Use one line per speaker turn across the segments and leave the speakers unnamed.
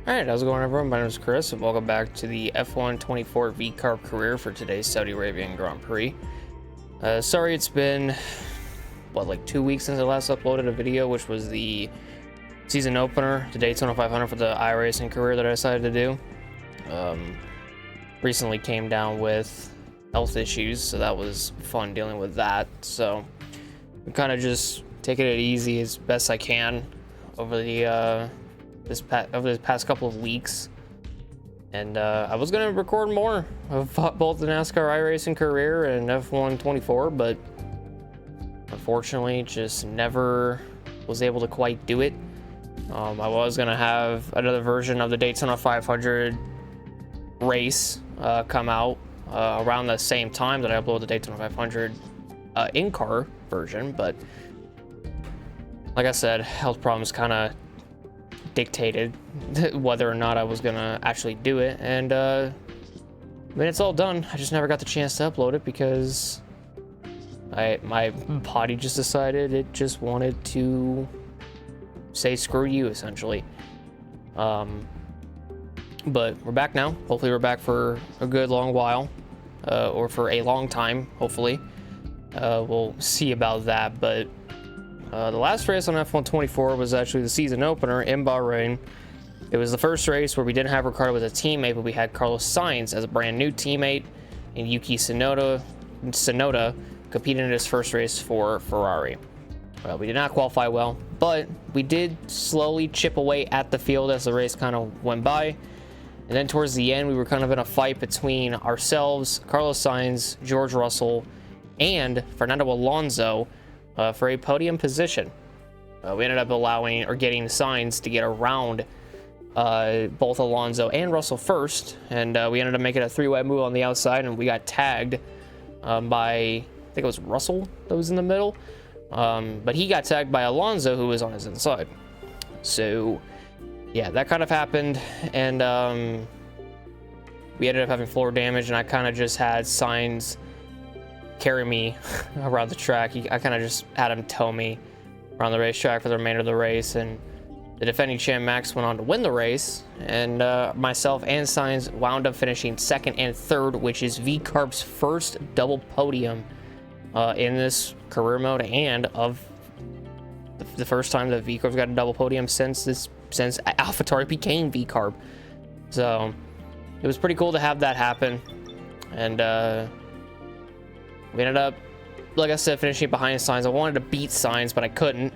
Alright, how's it going everyone? My name is Chris and welcome back to the F1 24 VCARB career for today's Saudi Arabian Grand Prix. Sorry it's been, like 2 weeks since I last uploaded a video, which was the season opener, the Daytona 500 for the iRacing career that I decided to do. Recently came down with health issues, so that was fun dealing with that. So I'm kind of just taking it easy as best I can over the this past couple of weeks, and I was gonna record more of both the NASCAR iRacing career and F1 24, but unfortunately just never was able to quite do it. I was gonna have another version of the Daytona 500 race come out around the same time that I upload the Daytona 500 in-car version, but like I said, health problems kind of dictated whether or not I was gonna actually do it, and when it's all done, I just never got the chance to upload it because my body just decided it just wanted to say screw you, essentially. But we're back now. Hopefully we're back for a good long while, or for a long time, hopefully. We'll see about that, but the last race on F1 24 was actually the season opener in Bahrain. It was the first race where we didn't have Ricardo as a teammate, but we had Carlos Sainz as a brand new teammate, and Yuki Tsunoda competed in his first race for Ferrari. Well, we did not qualify well, but we did slowly chip away at the field as the race kind of went by. And then towards the end, we were kind of in a fight between ourselves, Carlos Sainz, George Russell, and Fernando Alonso for a podium position. We ended up getting Sainz to get around both Alonso and Russell first, and we ended up making a three-way move on the outside, and we got tagged by, I think it was Russell that was in the middle, but he got tagged by Alonso, who was on his inside. So yeah, that kind of happened, and we ended up having floor damage, and I kind of just had Sainz carry me around the track. I kind of just had him tow me around the racetrack for the remainder of the race, and the defending champ Max went on to win the race, and myself and Sainz wound up finishing second and third, which is VCARB's first double podium in this career mode, and of the first time that VCARB's got a double podium since AlphaTauri became VCARB. So it was pretty cool to have that happen, and we ended up, like I said, finishing behind Sainz. I wanted to beat Sainz, but I couldn't.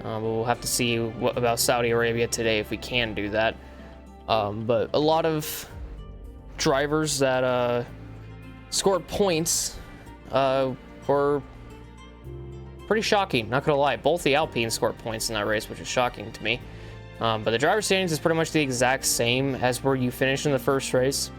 But we'll have to see about Saudi Arabia today if we can do that. But a lot of drivers that scored points were pretty shocking, not gonna lie. Both the Alpines scored points in that race, which is shocking to me. But the driver standings is pretty much the exact same as where you finished in the first race.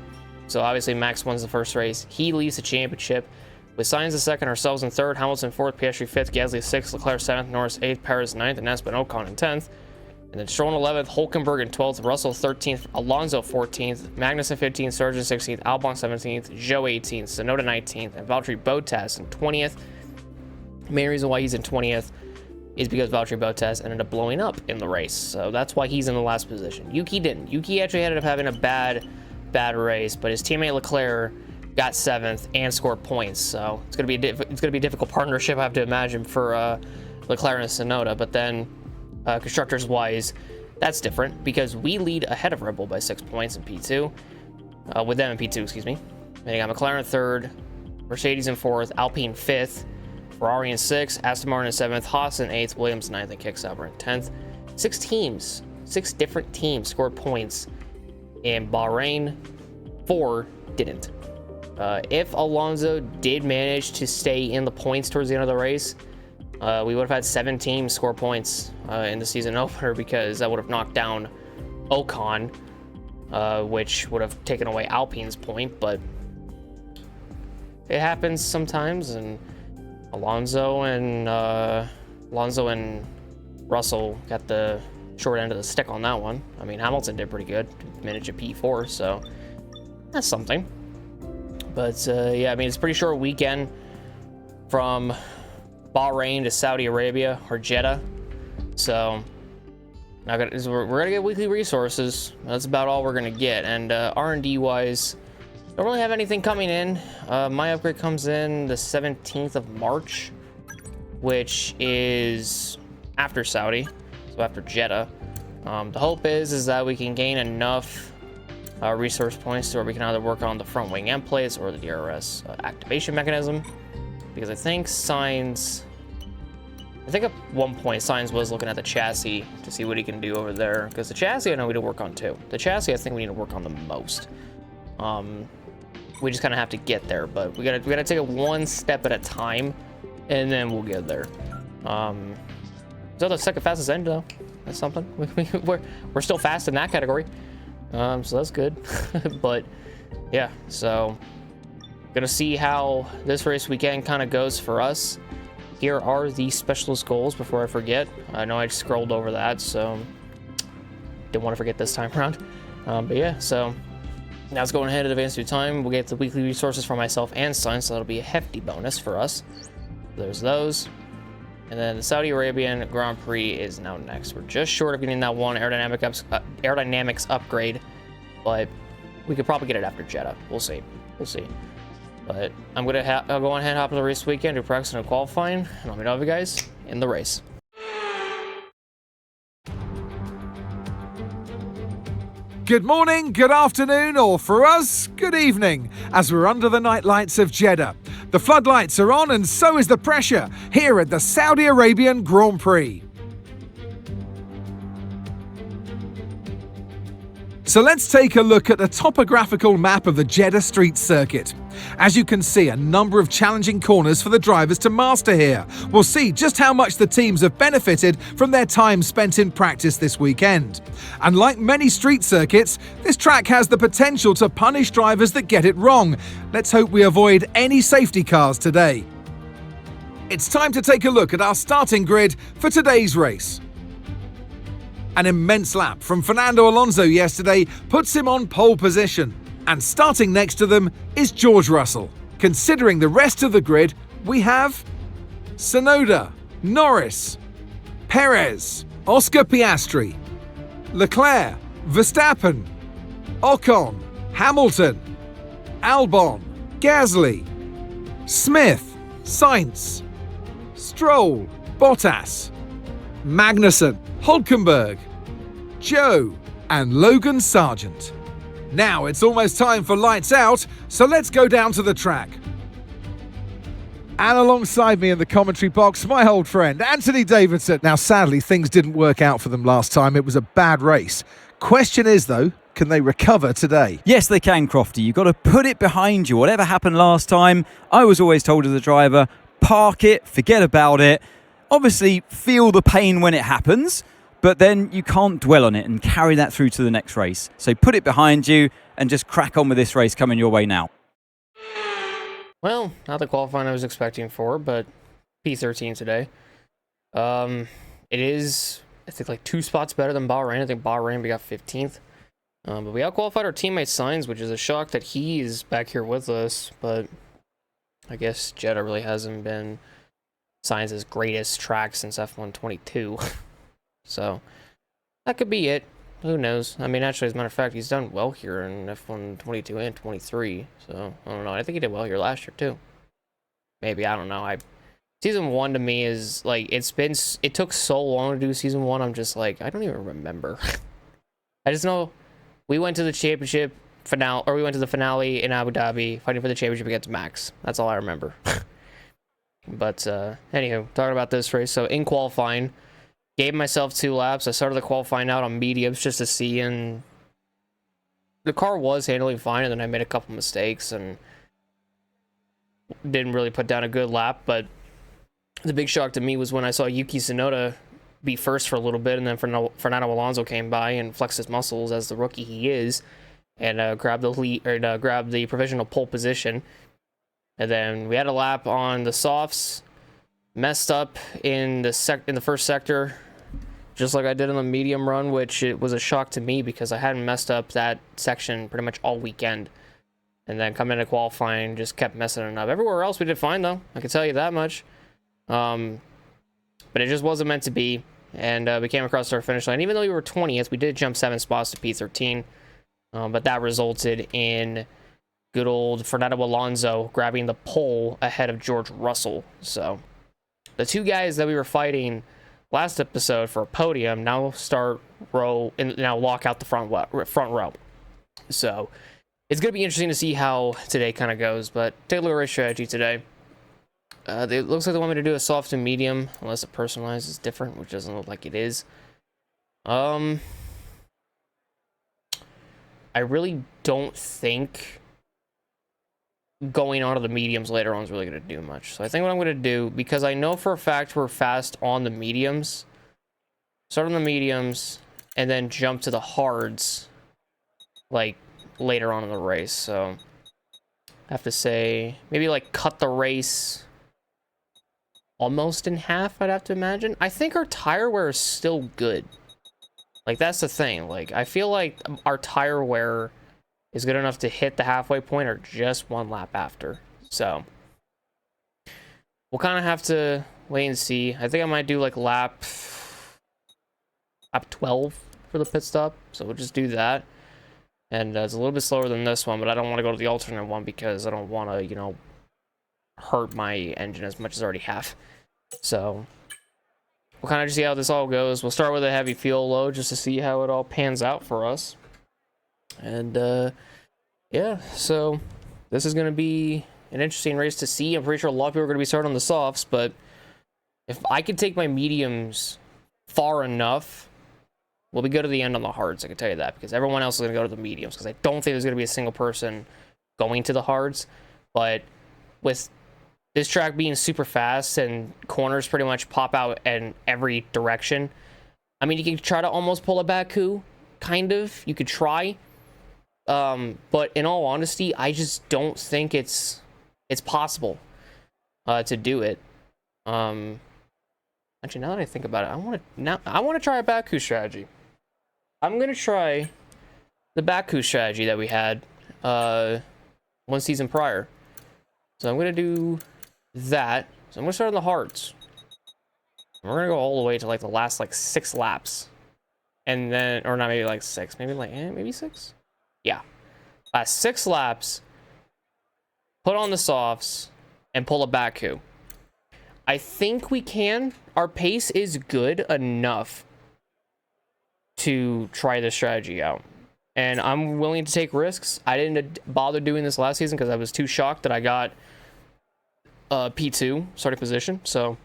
So obviously Max wins the first race. He leads the championship, with Sainz in second, ourselves in third, Hamilton fourth, Piastri fifth, Gasly sixth, Leclerc seventh, Norris eighth, Perez ninth, and Esteban Ocon in 10th. And then Stroll in 11th, Hulkenberg in 12th, Russell 13th, Alonso 14th, Magnussen 15th, Sargent 16th, Albon 17th, Zhou 18th, Tsunoda 19th, and Valtteri Bottas in 20th. The main reason why he's in 20th is because Valtteri Bottas ended up blowing up in the race, so that's why he's in the last position. Yuki didn't. Yuki actually ended up having a bad race, but his teammate Leclerc got 7th and scored points, so it's gonna be a difficult partnership, I have to imagine, for Leclerc and Tsunoda. But then constructors wise, that's different because we lead ahead of Red Bull by 6 points in P2, with them in P2, excuse me. And you got McLaren 3rd, Mercedes in 4th, Alpine 5th, Ferrari in 6th, Aston Martin in 7th, Haas in 8th, Williams 9th, and Kicksauber in 10th. 6 different teams scored points in Bahrain. 4 didn't. If Alonso did manage to stay in the points towards the end of the race, we would have had 7 teams score points in the season opener, because that would have knocked down Ocon, which would have taken away Alpine's point. But it happens sometimes, and Alonso and Russell got the short end of the stick on that one. I mean, Hamilton did pretty good, managed a P4, so that's something. But yeah, I mean, it's a pretty short weekend from Bahrain to Saudi Arabia, or Jeddah. So we're gonna get weekly resources. That's about all we're gonna get. And R&D wise, don't really have anything coming in. My upgrade comes in the 17th of March, which is after Saudi, so after Jeddah. The hope is that we can gain enough resource points to where we can either work on the front wing end plates or the DRS activation mechanism, because I think at one point Signs was looking at the chassis to see what he can do over there, because the chassis I know we need to work on too. The chassis I think we need to work on the most. We just kind of have to get there, but we gotta take it one step at a time, and then we'll get there. So the second fastest engine though, that's something. We're still fast in that category, so that's good. But yeah, so gonna see how this race weekend kind of goes for us. Here are the specialist goals before I forget. I know I scrolled over that, so didn't want to forget this time around. But yeah, so now let's go ahead and advance through time. We'll get the weekly resources for myself and Son, so that'll be a hefty bonus for us. There's those. And then the Saudi Arabian Grand Prix is now next. We're just short of getting that one aerodynamics upgrade, but we could probably get it after Jeddah. We'll see. We'll see. But I'm going to I'll go ahead and hop on the race weekend, do practice and qualifying, and let me know you guys in the race.
Good morning, good afternoon, or for us, good evening, as we're under the night lights of Jeddah. The floodlights are on and so is the pressure here at the Saudi Arabian Grand Prix. So let's take a look at the topographical map of the Jeddah street circuit. As you can see, a number of challenging corners for the drivers to master here. We'll see just how much the teams have benefited from their time spent in practice this weekend. And like many street circuits, this track has the potential to punish drivers that get it wrong. Let's hope we avoid any safety cars today. It's time to take a look at our starting grid for today's race. An immense lap from Fernando Alonso yesterday puts him on pole position. And starting next to them is George Russell. Considering the rest of the grid, we have Tsunoda, Norris, Perez, Oscar Piastri, Leclerc, Verstappen, Ocon, Hamilton, Albon, Gasly, Smith, Sainz, Stroll, Bottas, Magnussen, Hülkenberg, Joe, and Logan Sargent. Now it's almost time for lights out, so let's go down to the track. And alongside me in the commentary box, my old friend, Anthony Davidson. Now sadly, things didn't work out for them last time. It was a bad race. Question is though, can they recover today?
Yes, they can, Crofty. You've got to put it behind you. Whatever happened last time, I was always told as a driver, park it, forget about it. Obviously, feel the pain when it happens, but then you can't dwell on it and carry that through to the next race. So put it behind you and just crack on with this race coming your way now.
Well, not the qualifying I was expecting for, but P13 today. It is, I think, like 2 spots better than Bahrain. I think Bahrain, we got 15th. But we outqualified our teammate Sainz, which is a shock that he is back here with us. But I guess Jeddah really hasn't been Sainz's greatest track since F122. So that could be it. Who knows? I mean, actually, as a matter of fact, he's done well here in F122 and 23. So I don't know. I think he did well here last year too. Maybe, I don't know. Season 1 to me is like, it took so long to do season 1. I'm just like, I don't even remember. I just know we went to the championship finale, or we went to the finale in Abu Dhabi, fighting for the championship against Max. That's all I remember. But anywho, talking about this race. So in qualifying, gave myself 2 laps. I started the qualifying out on mediums just to see, and the car was handling fine, and then I made a couple mistakes and didn't really put down a good lap. But the big shock to me was when I saw Yuki Tsunoda be first for a little bit, and then Fernando Alonso came by and flexed his muscles as the rookie he is, and grabbed the lead, or grabbed the provisional pole position. And then we had a lap on the softs, messed up in the first sector, just like I did on the medium run, which it was a shock to me because I hadn't messed up that section pretty much all weekend. And then coming into qualifying, just kept messing it up. Everywhere else we did fine though, I can tell you that much. But it just wasn't meant to be. and we came across our finish line. Even though we were 20th, we did jump 7 spots to P13, but that resulted in good old Fernando Alonso grabbing the pole ahead of George Russell. So the two guys that we were fighting last episode for a podium now lock out the front row. So it's going to be interesting to see how today kind of goes, but take a look at race strategy today. It looks like they want me to do a soft and medium, unless it personalizes different, which doesn't look like it is. I really don't think going on to the mediums later on is really going to do much. So I think what I'm going to do, because I know for a fact we're fast on the mediums, start on the mediums, and then jump to the hards, like, later on in the race. So I have to say, maybe, like, cut the race almost in half, I'd have to imagine. I think our tire wear is still good. Like, that's the thing. Like, I feel like our tire wear is good enough to hit the halfway point or just one lap after. So we'll kind of have to wait and see. I think I might do like lap 12 for the pit stop. So we'll just do that. And it's a little bit slower than this one, but I don't want to go to the alternate one because I don't want to, you know, hurt my engine as much as I already have. So we'll kind of just see how this all goes. We'll start with a heavy fuel load just to see how it all pans out for us. And yeah, so this is going to be an interesting race to see. I'm pretty sure a lot of people are going to be starting on the softs, but if I could take my mediums far enough, we'll be good to the end on the hards, I can tell you that, because everyone else is going to go to the mediums, because I don't think there's going to be a single person going to the hards. But with this track being super fast and corners pretty much pop out in every direction, I mean, you can try to almost pull a Baku, kind of. You could try. But in all honesty, I just don't think it's possible to do it. Actually, now that I think about it, I want to try a Baku strategy. I'm gonna try the Baku strategy that we had one season prior. So I'm gonna do that. So I'm gonna start on the hards. We're gonna go all the way to like the last like 6 laps, and then, or not, maybe like 6, maybe 6. Yeah, last 6 laps, put on the softs, and pull a Baku. I think we can. Our pace is good enough to try this strategy out. And I'm willing to take risks. I didn't bother doing this last season because I was too shocked that I got P2 starting position. So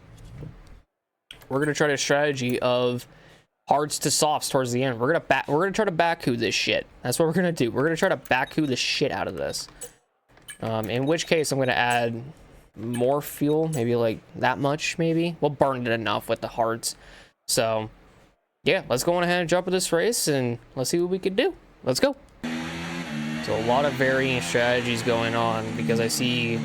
we're going to try the strategy of hards to softs towards the end. We're gonna try to Baku this shit. That's what we're gonna do. We're gonna try to Baku the shit out of this. In which case I'm gonna add more fuel, maybe like that much. Maybe we'll burn it enough with the hards. So yeah, let's go on ahead and jump in this race and let's see what we can do. Let's go. So a lot of varying strategies going on because I see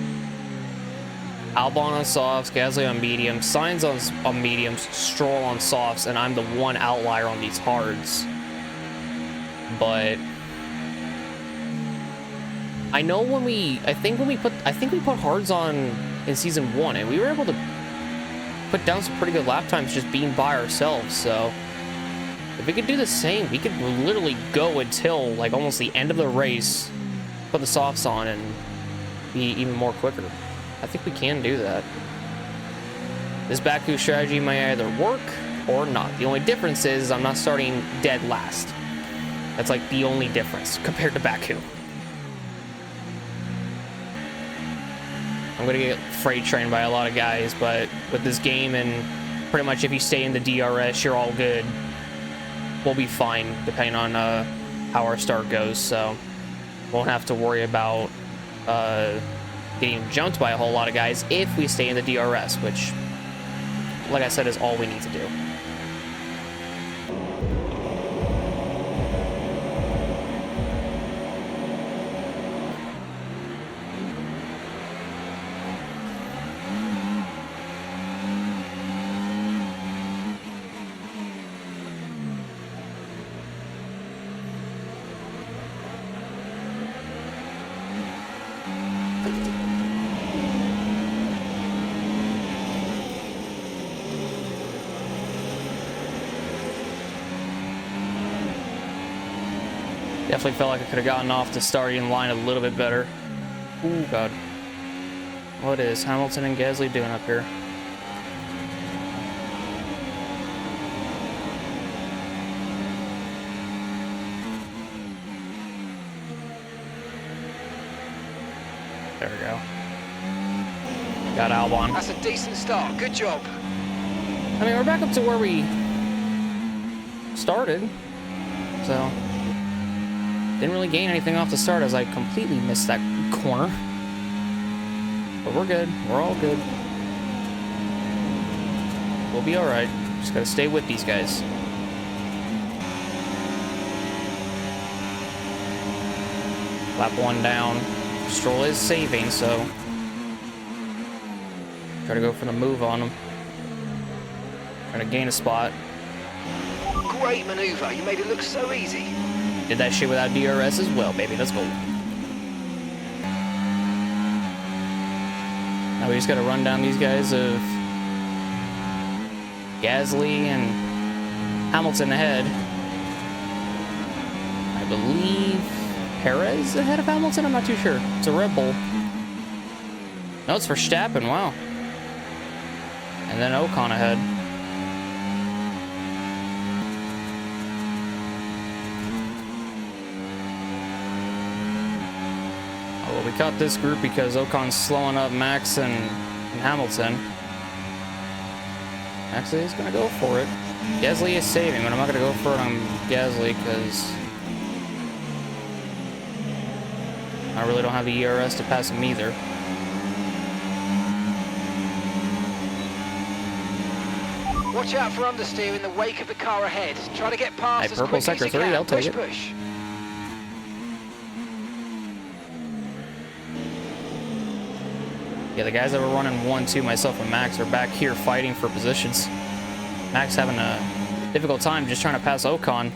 Albon on softs, Gasly on mediums, Sainz on mediums, Stroll on softs, and I'm the one outlier on these hards. But I know I think we put hards on in season 1, and we were able to put down some pretty good lap times just being by ourselves. So if we could do the same, we could literally go until like almost the end of the race, put the softs on, and be even more quicker. I think we can do that. This Baku strategy may either work or not. The only difference is I'm not starting dead last. That's like the only difference compared to Baku. I'm gonna get freight trained by a lot of guys, but with this game and pretty much if you stay in the DRS, you're all good. We'll be fine depending on how our start goes, so won't have to worry about getting jumped by a whole lot of guys if we stay in the DRS, which, like I said, is all we need to do. Definitely felt like I could have gotten off the starting line a little bit better. Oh God. What is Hamilton and Gasly doing up here? There we go. Got Albon.
That's a decent start. Good job.
I mean, we're back up to where we started. So, didn't really gain anything off the start as I completely missed that corner. But we're good. We're all good. We'll be all right. Just gotta stay with these guys. Lap 1 down. Stroll is saving, so try to go for the move on him. Trying to gain a spot.
Great maneuver. You made it look so easy.
Did that shit without DRS as well, baby. Let's go. Now we just gotta run down these guys of Gasly and Hamilton ahead. I believe Perez ahead of Hamilton? I'm not too sure. It's a Red Bull. No, it's Verstappen. Wow. And then Ocon ahead. Oh, well, we caught this group because Ocon's slowing up Max and Hamilton. Max is going to go for it. Gasly is saving, but I'm not going to go for it on Gasly because I really don't have the ERS to pass him either.
Watch out for understeer in the wake of the car ahead. Try to get past as
purple
quick
sector
as you
3,
can.
I'll take it.
Push.
Yeah, the guys that were running 1-2, myself and Max, are back here fighting for positions. Max having a difficult time just trying to pass Ocon.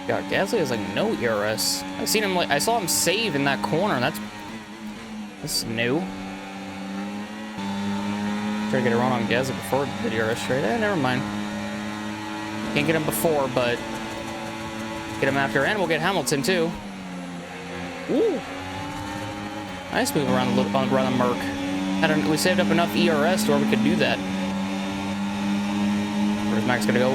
God, Gasly has like no ERS. I've seen him I saw him save in that corner, and that's new. Try to get a run on Gasly before the DRS straight. Never mind. Can't get him before, but get him after, and we'll get Hamilton too. Ooh, nice move around the Merc. We saved up enough ERS to where we could do that. Where's Max gonna go?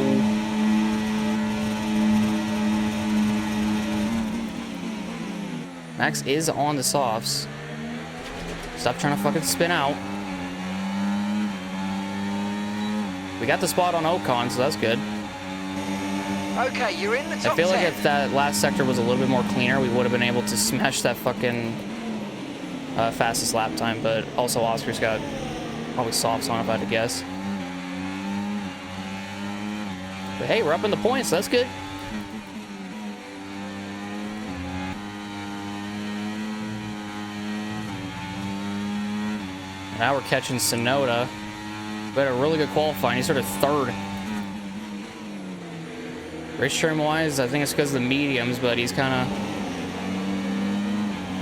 Max is on the softs. Stop trying to fucking spin out. We got the spot on Ocon, so that's good.
Okay, you're in the top
I feel
10.
like if that last sector was a little bit more cleaner, we would have been able to smash that fucking fastest lap time, but also Oscar's got probably softs on, if I had to guess. But hey, we're up in the points, so that's good. Now we're catching Tsunoda. We had a really good qualifying. He's sort of third. Race trim wise, I think it's because of the mediums, but he's kind of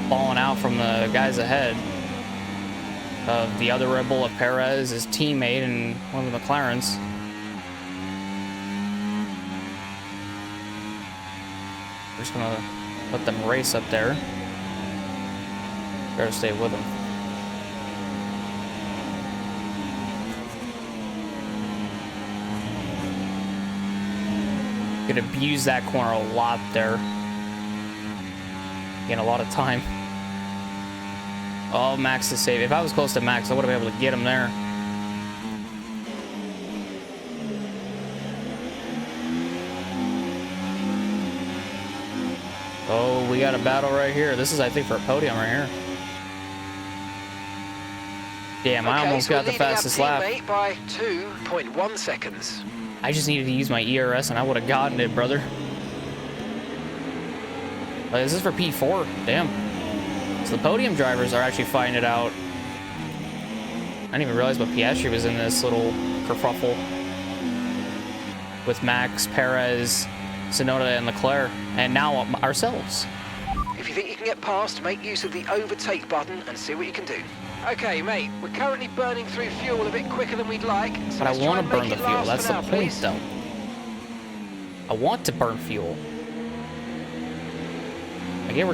falling out from the guys ahead of the other Red Bull of Perez, his teammate, and one of the McLarens. We're just gonna let them race up there. Better stay with them. Could abuse that corner a lot there. Gain a lot of time. Oh, Max is safe. If I was close to Max, I would have been able to get him there. Oh, we got a battle right here. This is, I think, for a podium right here. Damn, I almost got the fastest lap.
By 2.1 seconds.
I just needed to use my ERS and I would have gotten it, brother. Like, this is for P4. Damn. So the podium drivers are actually fighting it out. I didn't even realize, but Piastri was in this little kerfuffle with Max, Perez, Tsunoda, and Leclerc, and now ourselves.
If you think you can get past, make use of the overtake button and see what you can do. Okay, mate, we're currently burning through fuel a bit quicker than we'd like. So
But I
let's try
want
and
to burn
make
the
it
fuel.
last
That's
for
the
now,
point,
please.
though. I want to burn fuel. Again,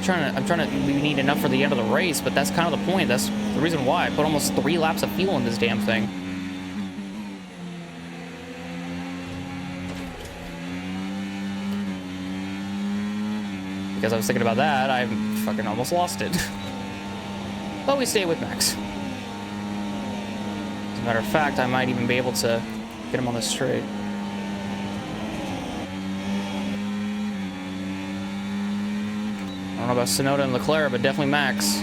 we need enough for the end of the race, but that's kind of the point. That's the reason why I put almost 3 laps of fuel in this damn thing. Because I was thinking about that, I fucking almost lost it. But we stay with Max. As a matter of fact, I might even be able to get him on the straight. I don't know about Tsunoda and Leclerc, but definitely Max.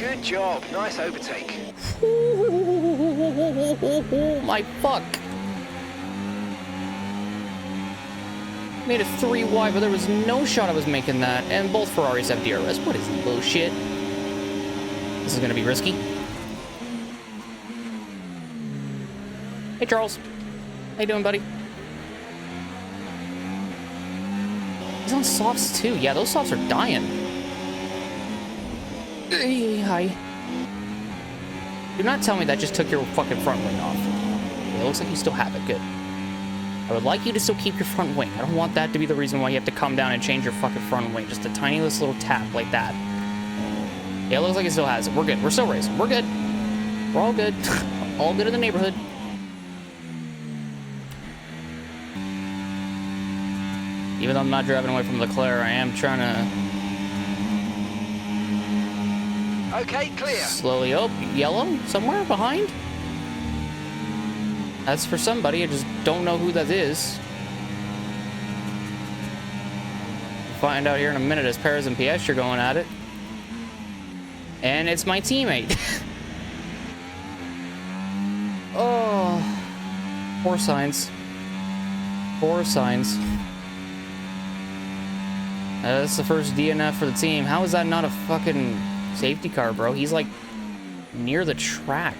Good job. Nice overtake.
My fuck. Made a 3 wide, but there was no shot I was making that. And both Ferraris have DRS. What is bullshit? This is gonna be risky. Hey, Charles. How you doing, buddy? He's on softs, too. Yeah, those softs are dying. Hey, hi. Do not tell me that just took your fucking front wing off. It looks like you still have it. Good. I would like you to still keep your front wing. I don't want that to be the reason why you have to come down and change your fucking front wing. Just a tiny little tap like that. Yeah, it looks like it still has it. We're good. We're still racing. We're good. We're all good. All good in the neighborhood. Even though I'm not driving away from Leclerc, I am trying to...
Okay, clear.
Slowly up. Yellow? Somewhere behind? That's for somebody. I just don't know who that is. We'll find out here in a minute as Perez and Piastri are going at it. And it's my teammate. Oh. Poor signs. Poor signs. That's the first DNF for the team. How is that not a fucking safety car, bro? He's like near the track.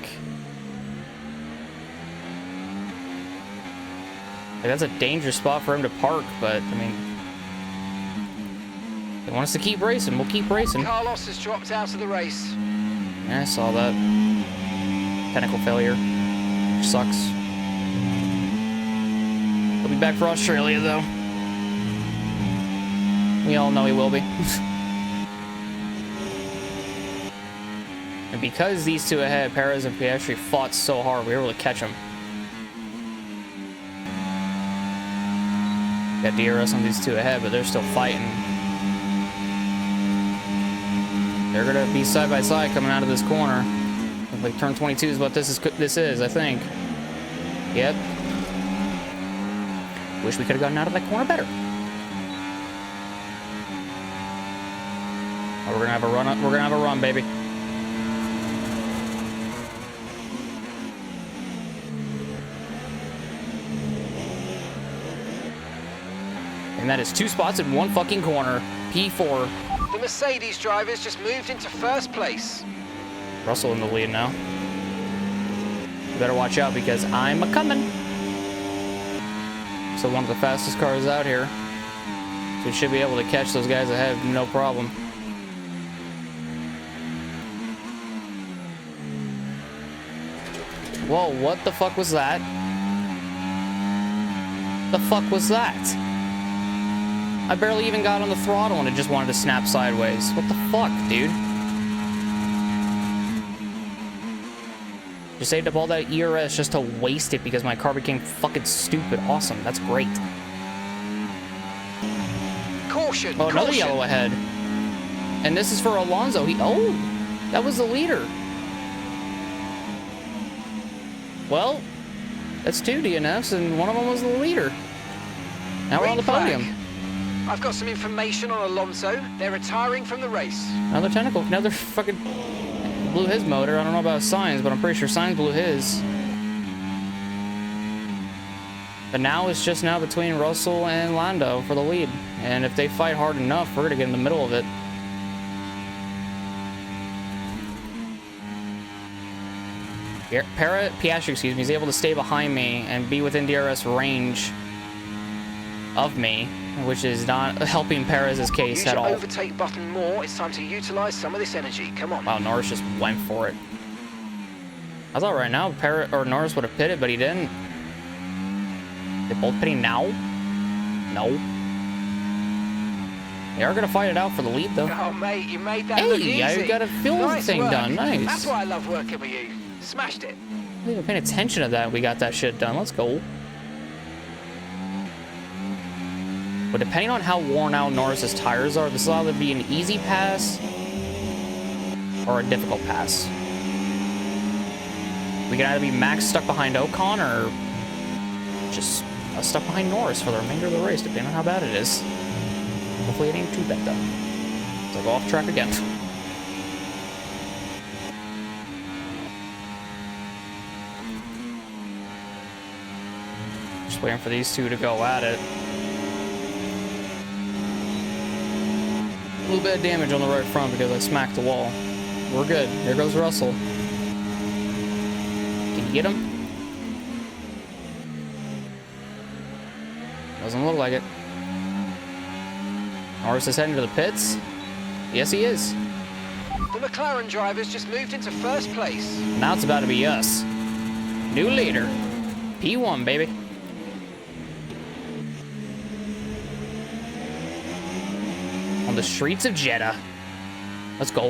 Like, that's a dangerous spot for him to park, but I mean, they want us to keep racing. We'll keep racing.
Carlos has dropped out of the race.
Yeah, I saw that. Technical failure. Sucks. He'll be back for Australia, though. We all know he will be. And because these two ahead, Perez and Piastri, fought so hard, we were able to catch them. Got DRS on these two ahead, but they're still fighting. They're gonna be side by side coming out of this corner. Like turn 22 is what this is, I think. Yep. Wish we could have gotten out of that corner better. Oh, we're gonna have a run. We're gonna have a run, baby. And that is 2 spots in 1 fucking corner. P4.
The Mercedes drivers just moved into first place.
Russell in the lead now. You better watch out because I'm a-coming. So one of the fastest cars out here. So we should be able to catch those guys ahead, no problem. Whoa, what the fuck was that? The fuck was that? I barely even got on the throttle and it just wanted to snap sideways. What the fuck, dude? Just saved up all that ERS just to waste it because my car became fucking stupid. Awesome, that's great.
Caution,
Oh, another
caution.
yellow ahead. And this is for Alonso. Oh, that was the leader. Well, that's 2 DNFs and one of them was the leader. Now we're on the
Green flag.
podium.
I've got some information on Alonso. They're retiring from the race.
Another technical. Another fucking blew his motor. I don't know about Sainz, but I'm pretty sure Sainz blew his. But now it's just now between Russell and Lando for the lead. And if they fight hard enough, we're going to get in the middle of it. Piastri, excuse me, is able to stay behind me and be within DRS range of me. which is not helping Perez's case at all.
Use your overtake button more. It's time to utilize some of this energy. Come on.
Wow, Norris just went for it. I thought right now Norris would have pitted, but he didn't. They both pitting now? No. They are going to fight it out for the lead, though.
Oh, mate, you made that look easy.
Hey, I got a field thing done. Nice.
That's why I love working with you. Smashed it.
I wasn't paying attention to that. We got that shit done. Let's go. But depending on how worn out Norris's tires are, this will either be an easy pass or a difficult pass. We can either be Max stuck behind Ocon or just stuck behind Norris for the remainder of the race, depending on how bad it is. Hopefully it ain't too bad, though. So I'll go off track again. Just waiting for these two to go at it. A little bit of damage on the right front because I smacked the wall. We're good. Here goes Russell. Can you get him? Doesn't look like it. Norris is heading to the pits. Yes, he is.
The McLaren drivers just moved into first place.
Now it's about to be us. New leader. P1, baby. On the streets of Jeddah. Let's go.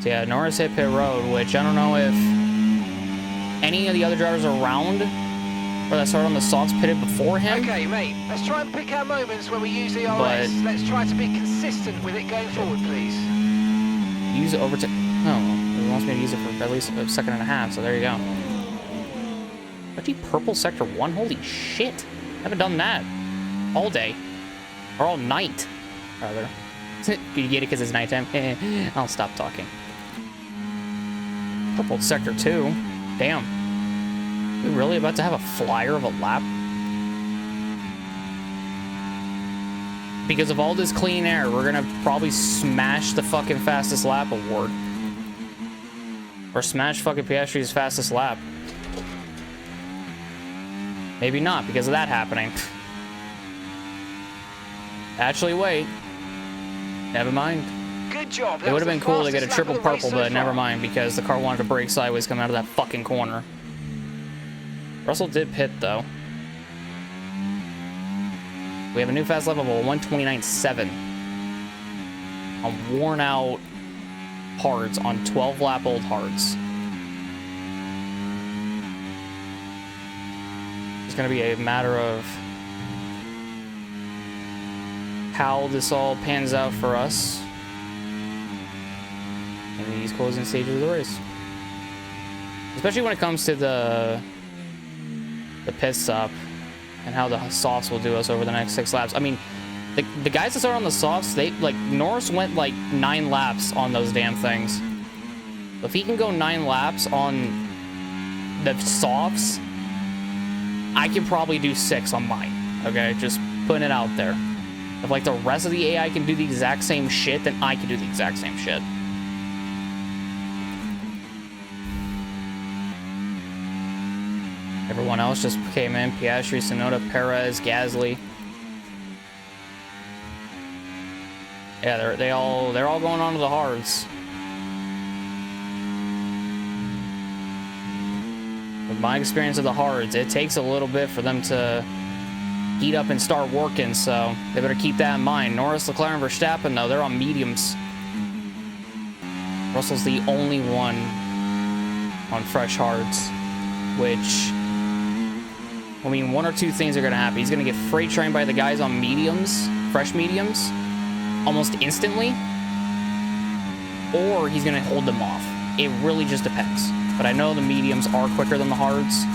So yeah, Norris hit pit road, which I don't know if any of the other drivers around or that started on the softs pitted before him.
Okay, mate, let's try and pick our moments when we use the RS. Let's try to be consistent with it going forward, please.
Use it over to... Oh, it wants me to use it for at least a second and a half, so there you go. Actually, purple sector 1? Holy shit. I haven't done that all day. Or all night, rather. You get it because it's nighttime? I'll stop talking. Purple sector 2? Damn. Are we really about to have a flyer of a lap? Because of all this clean air, we're gonna probably smash the fucking fastest lap award. Or smash fucking Piastri's fastest lap. Maybe not because of that happening. Actually, wait. Never mind.
Good job.
It would have been cool to get a triple purple, but never mind because the car wanted to brake sideways coming out of that fucking corner. Russell did pit, though. We have a new fast lap of a 129.7 on worn-out hards on 12-lap-old hards. It's going to be a matter of how this all pans out for us in these closing stages of the race. Especially when it comes to the pit stop and how the softs will do us over the next 6 laps. I mean, the guys that start on the softs, they like Norris went like 9 laps on those damn things. If he can go 9 laps on the softs, I can probably do 6 on mine. Okay, just putting it out there. If like the rest of the AI can do the exact same shit, then I can do the exact same shit. Everyone else just came in. Piastri, Tsunoda, Perez, Gasly. Yeah, they're all going on to the hards. With my experience of the hards, it takes a little bit for them to heat up and start working, so they better keep that in mind. Norris, Leclerc, and Verstappen, though, they're on mediums. Russell's the only one on fresh hards, which, I mean, one or two things are going to happen. He's going to get freight trained by the guys on mediums, fresh mediums, almost instantly, or he's going to hold them off. It really just depends. But I know the mediums are quicker than the hards.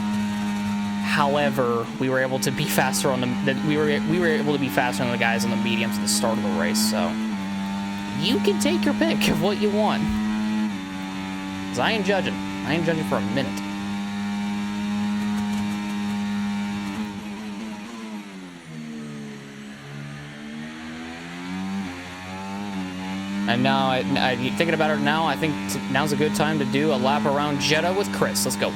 However, we were able to be faster on we were able to be faster than the guys on the mediums at the start of the race. So you can take your pick of what you want. 'Cause I ain't judging. I ain't judging for a minute. And now, thinking about it now, I think now's a good time to do a lap around Jeddah with Chris. Let's go.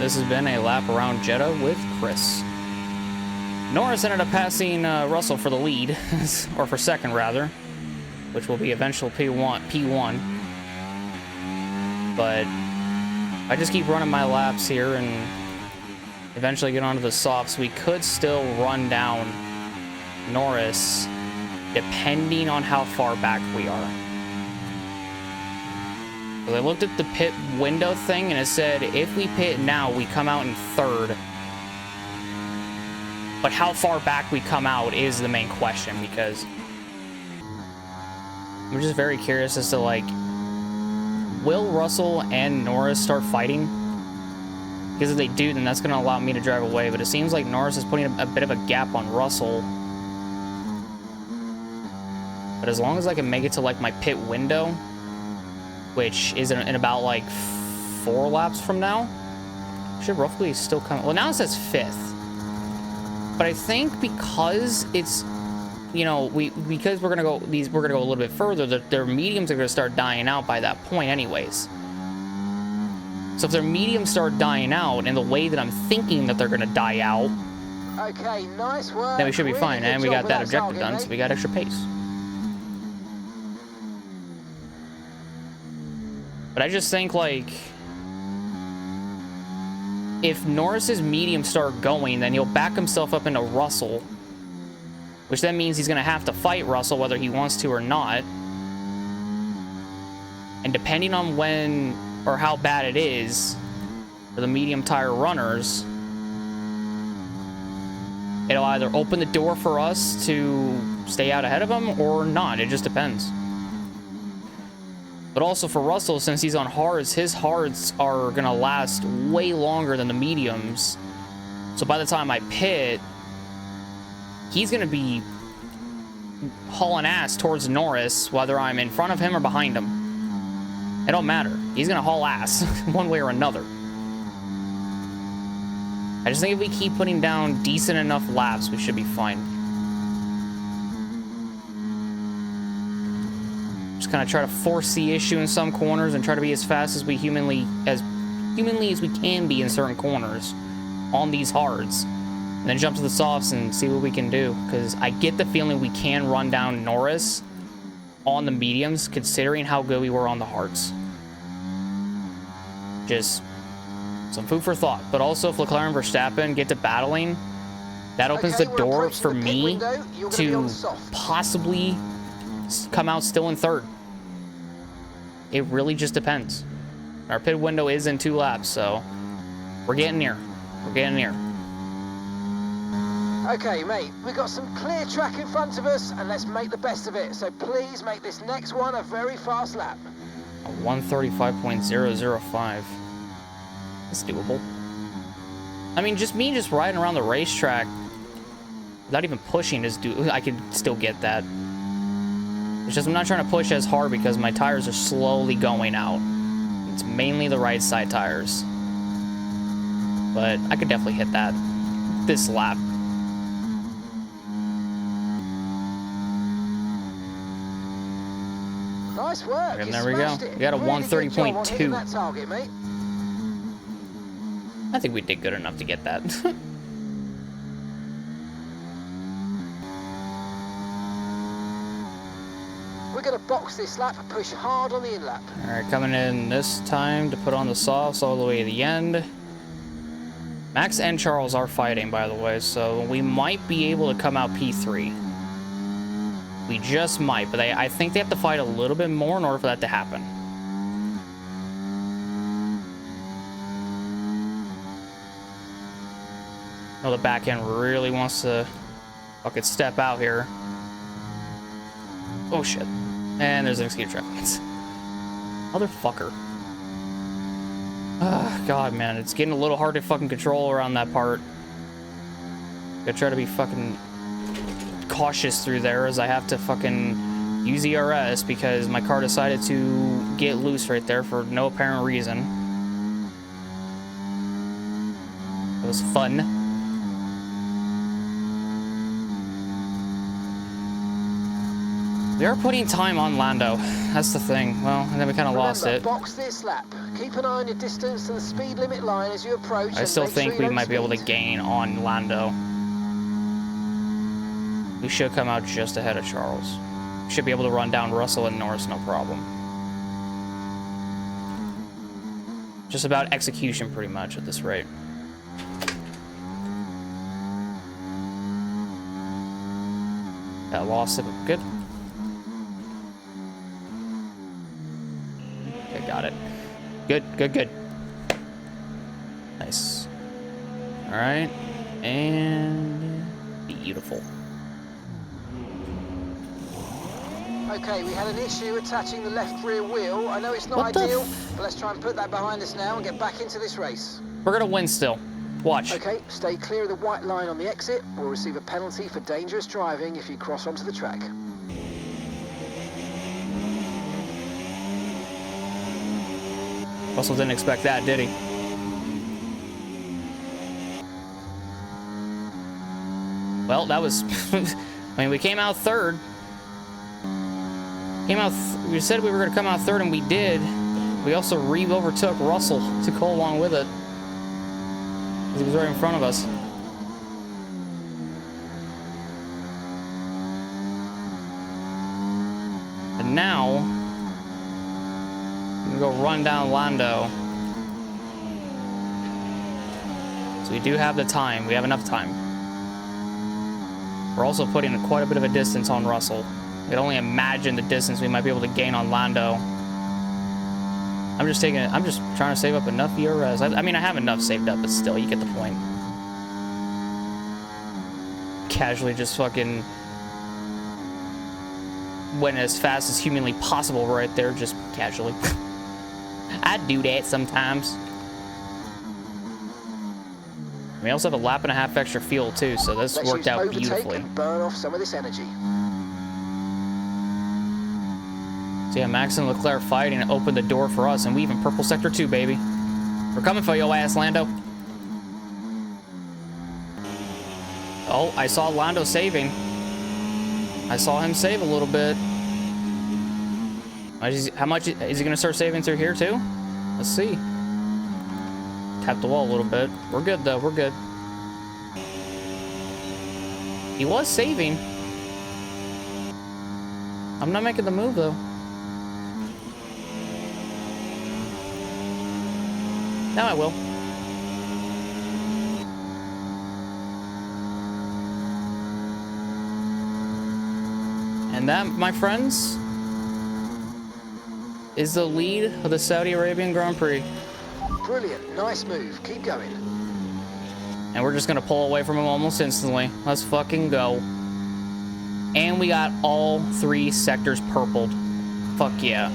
this has been a lap around Jeddah with Chris. Norris ended up passing Russell for the lead, or for second rather, which will be eventual P1. But I just keep running my laps here and eventually get onto the softs. We could still run down Norris depending on how far back we are. I looked at the pit window thing and it said if we pit now, we come out in third. But how far back we come out is the main question, because I'm just very curious as to, like, will Russell and Norris start fighting? Because if they do, then that's going to allow me to drive away. But it seems like Norris is putting a bit of a gap on Russell. But as long as I can make it to, like, my pit window, which is in about, like, 4 laps from now, should roughly still come. Well, now it says 5th. But I think because it's, you know, because we're gonna go a little bit further, their mediums are gonna start dying out by that point, anyways. So if their mediums start dying out in the way that I'm thinking that they're gonna die out,
okay, nice work.
then we should be fine.
Really
And we got that objective done,
mate.
so we got extra pace. But I just think, like, if Norris's mediums start going, then he'll back himself up into Russell, which then means he's going to have to fight Russell whether he wants to or not. And depending on when or how bad it is for the medium tire runners, it'll either open the door for us to stay out ahead of him or not. It just depends. But also for Russell, since he's on hards, his hards are going to last way longer than the mediums. So by the time I pit, he's going to be hauling ass towards Norris, whether I'm in front of him or behind him. It don't matter. He's going to haul ass one way or another. I just think if we keep putting down decent enough laps, we should be fine. Just kind of try to force the issue in some corners and try to be as fast as we humanly as we can be in certain corners on these hards, and then jump to the softs and see what we can do, because I get the feeling we can run down Norris on the mediums considering how good we were on the hards. Just some food for thought. But also if Leclerc and Verstappen get to battling, that opens the door for me to possibly come out still in third. It really just depends. Our pit window is in 2 laps, so we're getting near. We're getting near.
Okay, mate, we've got some clear track in front of us, and let's make the best of it. So please make this next one a very fast lap.
135.005. That's doable. I mean, just riding around the racetrack without even pushing I could still get that. It's just I'm not trying to push as hard because my tires are slowly going out. It's mainly the right side tires. But I could definitely hit that this lap.
Nice work.
And there we go. We got a 130.2. I think we did good enough to get that.
We're going to box this lap and push hard on the in-lap.
Alright, coming in this time to put on the softs all the way to the end. Max and Charles are fighting, by the way, so we might be able to come out P3. We just might, but I think they have to fight a little bit more in order for that to happen. Oh, the back end really wants to fucking step out here. Oh shit. And there's an escape traffic. Motherfucker. Ah, God, man. It's getting a little hard to fucking control around that part. Gotta try to be fucking cautious through there as I have to fucking use ERS because my car decided to get loose right there for no apparent reason. It was fun. We are putting time on Lando. That's the thing. Well, and then we kind of lost it.
Box this lap. Keep an eye on your distance to the speed limit line as you approach.
I still think we might be able to gain on Lando. We should come out just ahead of Charles. Should be able to run down Russell and Norris, no problem. Just about execution, pretty much, at this rate. That lost it, but good. Okay, got it. Good, good, good. Nice. All right, and beautiful.
Okay, we had an issue attaching the left rear wheel. I know it's not ideal, but let's try and put that behind us now and get back into this race.
We're gonna win still. Watch.
Okay, stay clear of the white line on the exit. We'll receive a penalty for dangerous driving if you cross onto the track.
Russell didn't expect that, did he? Well, that was... I mean, we came out third. We said we were going to come out third, and we did. We also overtook Russell to go along with it. He was right in front of us. And now, I'm going to go run down Lando. So we do have the time. We have enough time. We're also putting quite a bit of a distance on Russell. I can only imagine the distance we might be able to gain on Lando. I'm just trying to save up enough ERS. I mean, I have enough saved up, but still, you get the point. Casually just fucking went as fast as humanly possible right there, just casually. I do that sometimes. We also have a lap and a half extra fuel too, so this worked out beautifully.
And burn off some of this energy.
So yeah, Max and Leclerc fighting and opened the door for us, and we even purple sector 2, baby. We're coming for your ass, Lando. Oh, I saw Lando saving. I saw him save a little bit. How much is he gonna start saving through here too? Let's see. Tap the wall a little bit. We're good though, we're good. He was saving. I'm not making the move though. Now I will. And that, my friends, is the lead of the Saudi Arabian Grand Prix.
Brilliant, nice move, keep going.
And we're just gonna pull away from him almost instantly. Let's fucking go. And we got all 3 sectors purpled. Fuck yeah.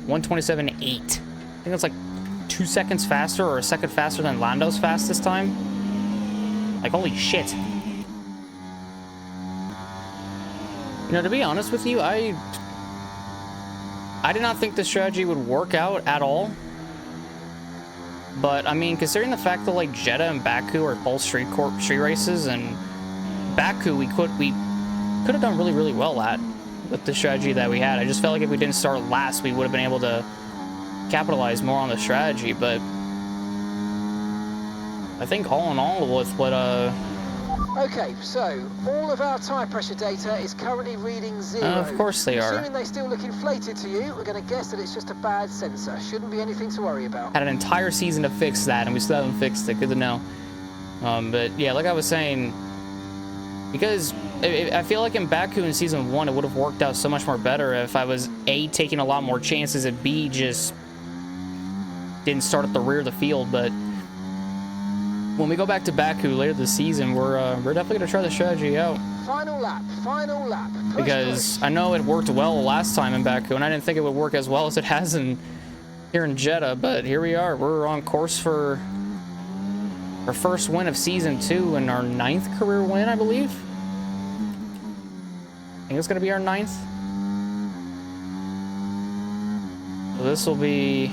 127.8. I think that's like 2 seconds faster or a second faster than Lando's fastest time. Like, holy shit. You know, to be honest with you, I did not think this strategy would work out at all. But, I mean, considering the fact that, like, Jeddah and Baku are both street races, and Baku we could have done really, really well at with the strategy that we had. I just felt like if we didn't start last, we would have been able to capitalize more on the strategy, but I think all in all with what
Okay, so all of our tire pressure data is currently reading 0.
Of course they are.
Assuming they still look inflated to you, we're going to guess that it's just a bad sensor. Shouldn't be anything to worry about.
Had an entire season to fix that, and we still haven't fixed it. Good to know. But yeah, like I was saying, because I feel like in Baku in Season 1, it would have worked out so much more better if I was, A, taking a lot more chances, and B, just didn't start at the rear of the field. But when we go back to Baku later this season, we're definitely going to try the strategy out.
Final lap, final lap. Push,
because I know it worked well last time in Baku, and I didn't think it would work as well as it has here in Jeddah, but here we are. We're on course for our first win of Season 2 and our 9th career win, I believe. I think it's going to be our 9th. So this will be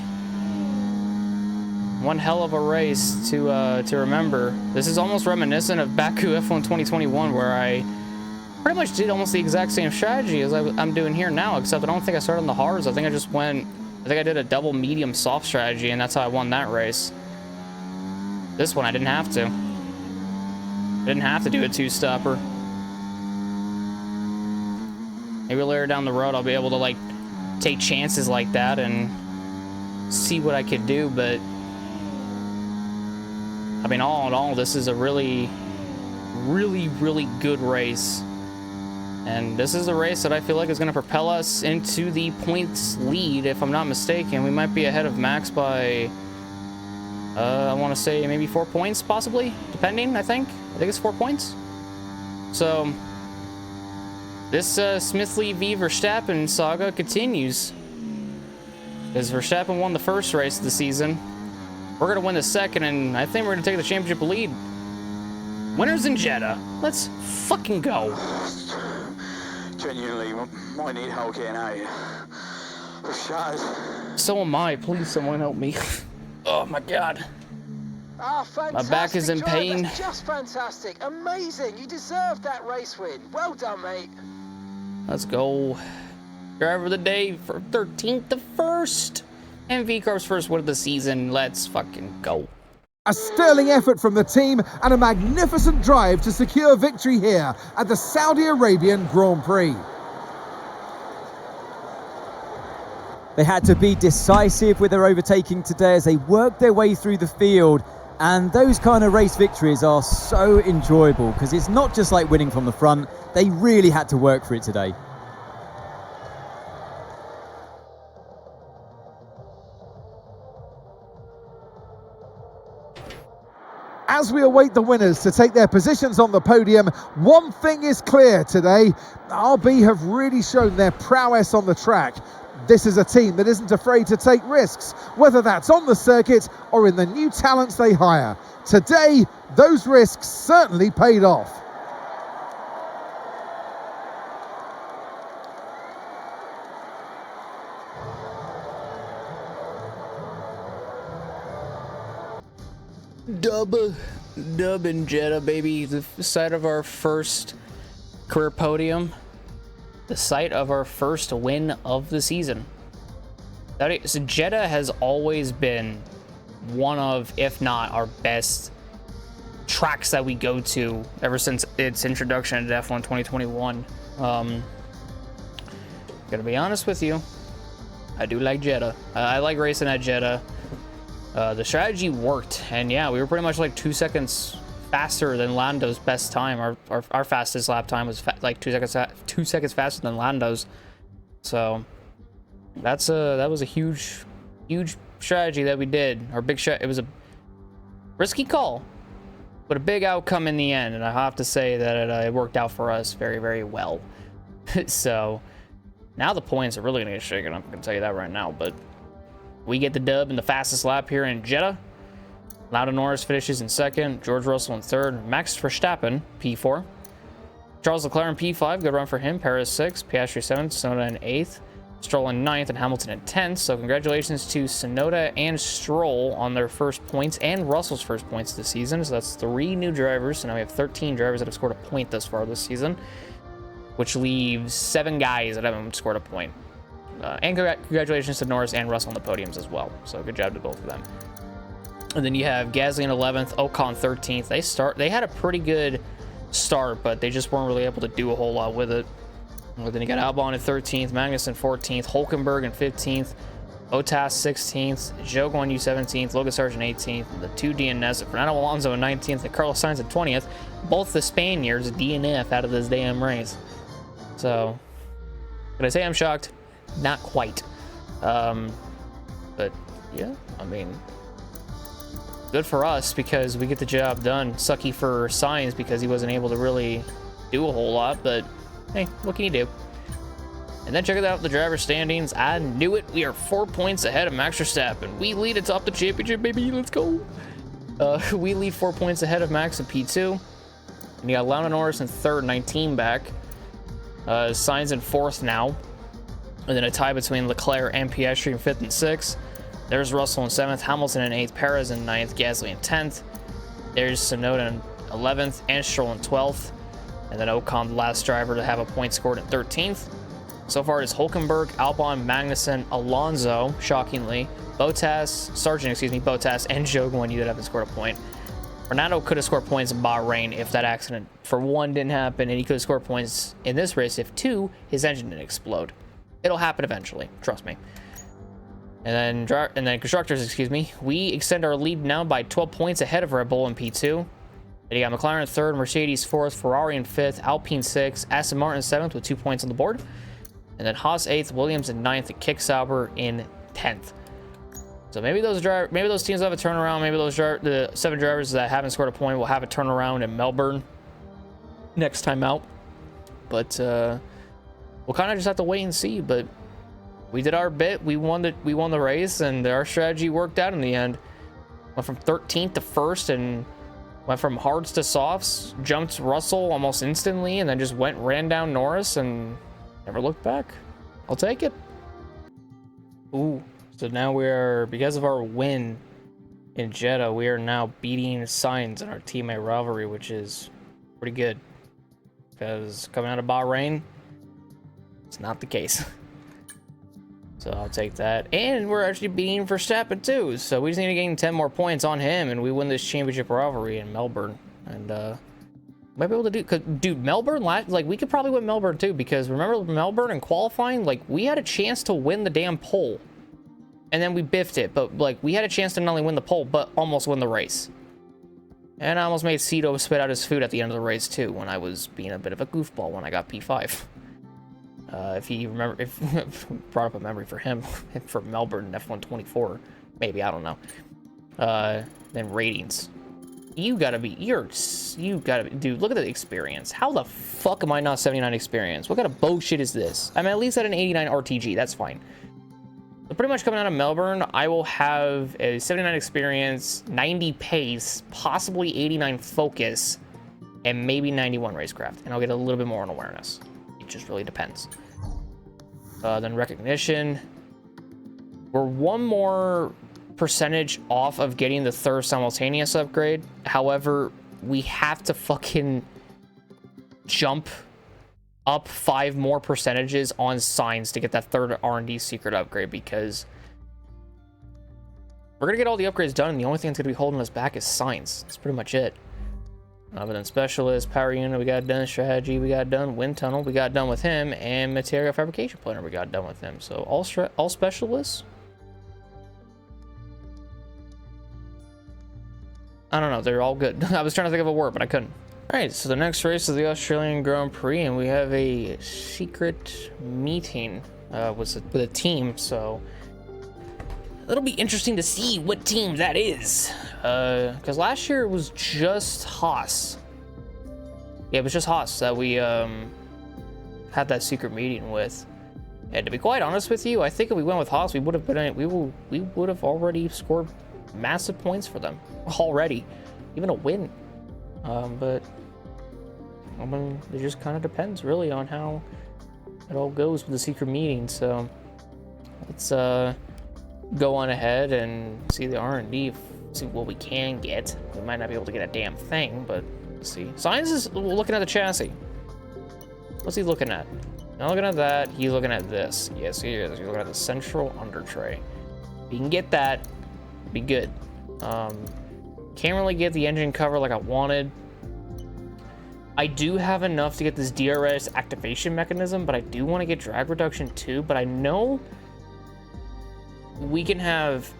one hell of a race to remember. This is almost reminiscent of Baku F1 2021, where I pretty much did almost the exact same strategy as I'm doing here now, except I don't think I started on the hards. I think I did a double medium soft strategy, and that's how I won that race. This one I didn't have to. I didn't have to do a two-stopper. Maybe later down the road I'll be able to like take chances like that and see what I could do, but I mean, all in all, this is a really good race. And this is a race that I feel like is going to propel us into the points lead, if I'm not mistaken. We might be ahead of Max by, I want to say maybe 4 points, possibly, depending, I think it's 4 points. So, this Smithley v. Verstappen saga continues. Because Verstappen won the first race of the season. We're going to win the second, and I think we're going to take the championship lead. Winners in Jeddah. Let's fucking go.
Genuinely, might need help getting out here. I'm shattered.
So am I. Please, someone help me. Oh my god.
Ah, fantastic.
My back is in
drive.
pain.
That's just fantastic. Amazing. You deserved that race win. Well done, mate.
Let's go. Driver of the day for 13th the first. And VCARB's first win of the season. Let's fucking go.
A sterling effort from the team and a magnificent drive to secure victory here at the Saudi Arabian Grand Prix.
They had to be decisive with their overtaking today as they worked their way through the field. And those kind of race victories are so enjoyable because it's not just like winning from the front. They really had to work for it today.
As we await the winners to take their positions on the podium, one thing is clear today. RB have really shown their prowess on the track. This is a team that isn't afraid to take risks, whether that's on the circuit or in the new talents they hire. Today, those risks certainly paid off.
Dub in Jeddah, baby. The site of our first career podium. The site of our first win of the season. So Jeddah has always been one of, if not our best tracks that we go to ever since its introduction to F1 2021. Gonna be honest with you, I do like Jeddah. I like racing at Jeddah. The strategy worked, and yeah, we were pretty much like 2 seconds faster than Lando's best time. Our fastest lap time was like 2 seconds faster than Lando's. So that was a huge strategy that we did. It was a risky call, but a big outcome in the end, and I have to say that it worked out for us very, very well. So now the points are really gonna get shaken up. I can tell you that right now, but we get the dub in the fastest lap here in Jeddah. Lando Norris finishes in second, George Russell in third, Max Verstappen, P4. Charles Leclerc in P5, good run for him. Perez 6th, Piastri 7th, Tsunoda in 8th, Stroll in 9th, and Hamilton in 10th. So congratulations to Tsunoda and Stroll on their first points and Russell's first points this season. So that's 3 new drivers. So now we have 13 drivers that have scored a point thus far this season, which leaves 7 guys that haven't scored a point. And congratulations to Norris and Russell on the podiums as well. So good job to both of them. And then you have Gasly in 11th, Ocon 13th. They had a pretty good start, but they just weren't really able to do a whole lot with it. And then you got Albon in 13th, Magnussen 14th, Hulkenberg in 15th, Bottas 16th, Zhou Guanyu 17th, Logan Sargent 18th, the 2 DNFs, Fernando Alonso in 19th, and Carlos Sainz in 20th. Both the Spaniards DNF out of this damn race. So, could I say I'm shocked? Not quite. But yeah, I mean, good for us because we get the job done. Sucky for Sainz because he wasn't able to really do a whole lot, but hey, what can you do? And then check out the driver standings. I knew it. We are 4 points ahead of Max Verstappen. We lead atop the championship, baby. Let's go. We lead 4 points ahead of Max in P2. And you got Lando Norris in third, 19 back. Sainz in fourth now. And then a tie between Leclerc and Piastri in 5th and 6th. There's Russell in 7th, Hamilton in 8th, Perez in 9th, Gasly in 10th. There's Tsunoda in 11th, and Stroll in 12th. And then Ocon, the last driver to have a point scored in 13th. So far, it is Hulkenberg, Albon, Magnussen, Alonso, shockingly, Bottas, Bottas, and Zhou Guanyu that haven't scored a point. Fernando could have scored points in Bahrain if that accident, for one, didn't happen, and he could have scored points in this race if, two, his engine didn't explode. It'll happen eventually, trust me. And then constructors, we extend our lead now by 12 points ahead of Red Bull in P2. Then you got McLaren 3rd, Mercedes 4th, Ferrari in 5th, Alpine 6th, Aston Martin 7th with 2 points on the board. And then Haas 8th, Williams in 9th, and Kick Sauber in 10th. So maybe those teams will have a turnaround. Maybe the 7 drivers that haven't scored a point will have a turnaround in Melbourne next time out. But we'll kind of just have to wait and see. But we did our bit. We won the race, and our strategy worked out in the end. Went from 13th to 1st and went from hards to softs, jumped Russell almost instantly, and then just ran down Norris and never looked back. I'll take it. Ooh, so now because of our win in Jeddah, we are now beating Sainz in our teammate rivalry, which is pretty good. Because coming out of Bahrain, it's not the case. So I'll take that. And we're actually beating Verstappen too. So we just need to gain 10 more points on him, and we win this championship rivalry in Melbourne. And might be able to do, cause dude, Melbourne, like we could probably win Melbourne too, because remember Melbourne in qualifying, like we had a chance to win the damn pole, and then we biffed it. But like we had a chance to not only win the pole, but almost win the race. And I almost made Cito spit out his food at the end of the race too, when I was being a bit of a goofball when I got P5. If he brought up a memory for him for Melbourne in F1 24, maybe, I don't know. Then ratings. You gotta be, dude, look at the experience. How the fuck am I not 79 experience? What kind of bullshit is this? I'm at least at an 89 RTG, that's fine. So pretty much coming out of Melbourne, I will have a 79 experience, 90 pace, possibly 89 focus, and maybe 91 racecraft. And I'll get a little bit more on awareness. It just really depends. Then recognition. We're one more percentage off of getting the 3rd simultaneous upgrade. However, we have to fucking jump up 5 more percentages on signs to get that 3rd R&D secret upgrade, because we're gonna get all the upgrades done, and the only thing that's gonna be holding us back is signs. That's pretty much it. But then specialist, power unit, we got done. Strategy, we got done. Wind tunnel, we got done with him. And material fabrication planner, we got done with him. So all specialists. I don't know, they're all good. I was trying to think of a word, but I couldn't. All right, so the next race is the Australian Grand Prix, and we have a secret meeting with a team. So it'll be interesting to see what team that is. Because last year it was just Haas. Yeah, it was just Haas that we had that secret meeting with. And to be quite honest with you, I think if we went with Haas, we would have already scored massive points for them already, even a win. But I mean, it just kind of depends really on how it all goes with the secret meeting. So let's go on ahead and see the R&D, see what we can get. We might not be able to get a damn thing, but let's see. Science is looking at the chassis. What's he looking at? Not looking at that, he's looking at this. Yes, he is. He's looking at the central under tray. If you can get that, be good. Can't really get the engine cover like I wanted. I do have enough to get this DRS activation mechanism, but I do want to get drag reduction too. But I know we can have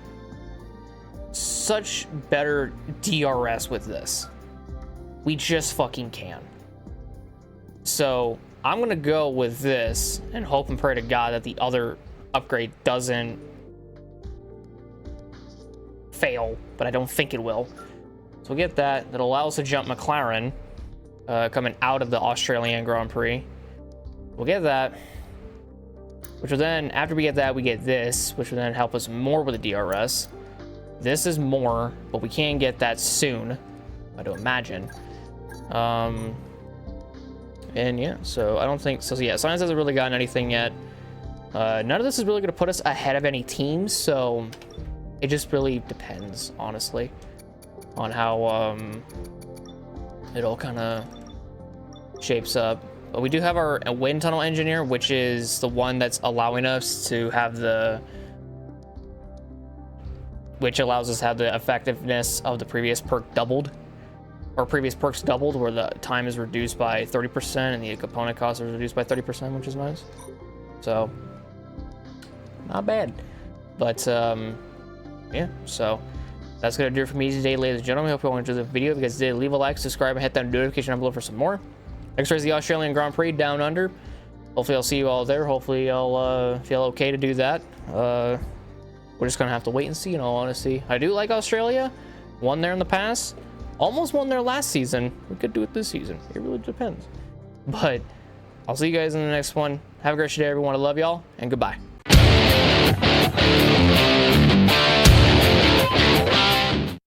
such better DRS with this. We just fucking can. So I'm gonna go with this and hope and pray to God that the other upgrade doesn't fail, but I don't think it will. So we'll get that. That'll allow us to jump McLaren coming out of the Australian Grand Prix. We'll get that, which will then, after we get that, we get this, which will then help us more with the DRS. This is more, but we can get that soon, I'd imagine. And yeah, so I don't think so. Yeah, Science hasn't really gotten anything yet. None of this is really going to put us ahead of any teams, so it just really depends, honestly, on how it all kind of shapes up. But we do have our wind tunnel engineer, which is the one that's allowing us to have which allows us to have the effectiveness of the previous perk doubled, or previous perks doubled, where the time is reduced by 30% and the component cost is reduced by 30%, which is nice. So, not bad. But, yeah, so that's going to do it for me today, ladies and gentlemen. I hope you all enjoyed the video. If you guys did, leave a like, subscribe, and hit that notification down below for some more. Next race is the Australian Grand Prix down under. Hopefully I'll see you all there. Hopefully I'll feel okay to do that. We're just gonna have to wait and see, in all honesty. I do like Australia. Won there in the past. Almost won there last season. We could do it this season. It really depends. But I'll see you guys in the next one. Have a great day, everyone. I love y'all, and goodbye.